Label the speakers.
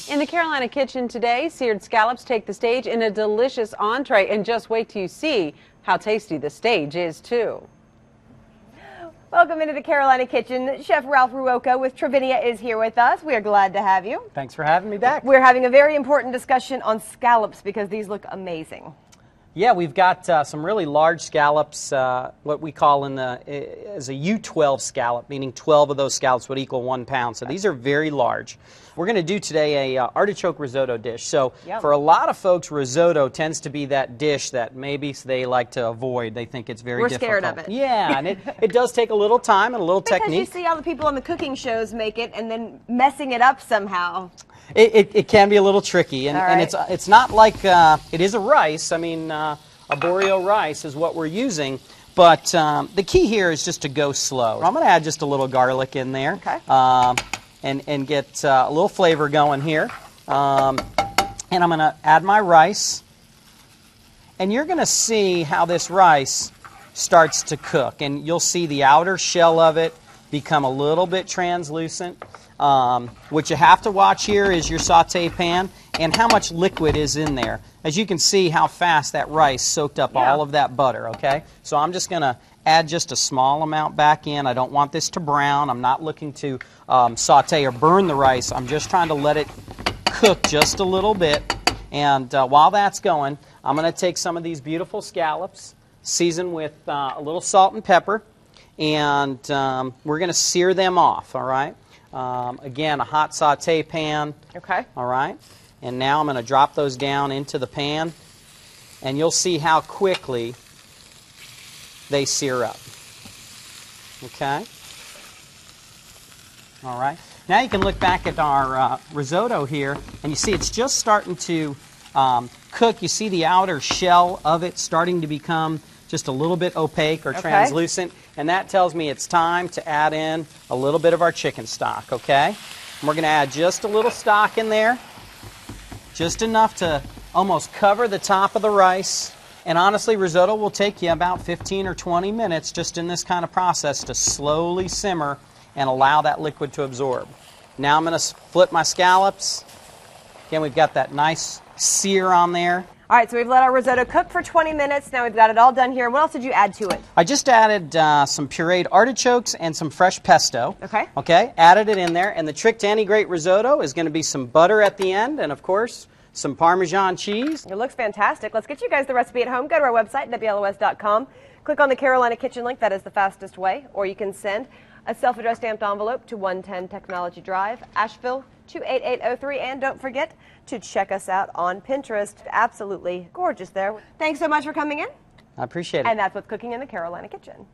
Speaker 1: In the Carolina kitchen today, seared scallops take the stage in a delicious entree, and just wait till you see how tasty the stage is, too.
Speaker 2: Welcome into the Carolina kitchen. Chef Ralph Ruocco with Travinia is here with us. We are glad to have you.
Speaker 3: Thanks for having me back.
Speaker 2: We're having a very important discussion on scallops because these look amazing.
Speaker 3: Yeah, we've got some really large scallops, what we call as a U12 scallop, meaning 12 of those scallops would equal 1 pound. So these are very large. We're going to do today a artichoke risotto dish. So for a lot of folks, risotto tends to be that dish that maybe they like to avoid. They think it's very difficult.
Speaker 2: We're scared of it.
Speaker 3: Yeah, and it does take a little time and a little technique.
Speaker 2: Because you see all the people on the cooking shows make it and then messing it up somehow.
Speaker 3: It can be a little tricky, and it's not like it is a rice. I mean, arborio rice is what we're using, but the key here is just to go slow. I'm going to add just a little garlic in there, and get a little flavor going here. And I'm going to add my rice, and you're going to see how this rice starts to cook, and you'll see the outer shell of it become a little bit translucent. What you have to watch here is your saute pan and how much liquid is in there. As you can see how fast that rice soaked up all of that butter, okay? So I'm just going to add just a small amount back in. I don't want this to brown. I'm not looking to saute or burn the rice. I'm just trying to let it cook just a little bit. And while that's going, I'm going to take some of these beautiful scallops, season with a little salt and pepper, and we're going to sear them off, all right? Again, a hot saute pan.
Speaker 2: Okay.
Speaker 3: All right. And now I'm going to drop those down into the pan, and you'll see how quickly they sear up. Okay. All right. Now you can look back at our risotto here, and you see it's just starting to cook. You see the outer shell of it starting to become just a little bit opaque or translucent, and that tells me it's time to add in a little bit of our chicken stock, okay? And we're going to add just a little stock in there, just enough to almost cover the top of the rice. And honestly, risotto will take you about 15 or 20 minutes just in this kind of process to slowly simmer and allow that liquid to absorb. Now I'm going to flip my scallops. Again, we've got that nice sear on there.
Speaker 2: All right, so we've let our risotto cook for 20 minutes. Now we've got it all done here. What else did you add to it?
Speaker 3: I just added some pureed artichokes and some fresh pesto.
Speaker 2: Okay.
Speaker 3: Okay, added it in there. And the trick to any great risotto is going to be some butter at the end and, of course, some Parmesan cheese.
Speaker 2: It looks fantastic. Let's get you guys the recipe at home. Go to our website, WLOS.com. Click on the Carolina Kitchen link. That is the fastest way. Or you can send a self-addressed stamped envelope to 110 Technology Drive, Asheville, 28803. And don't forget to check us out on Pinterest. Absolutely gorgeous there. Thanks so much for coming in.
Speaker 3: I appreciate it.
Speaker 2: And that's what's cooking in the Carolina Kitchen.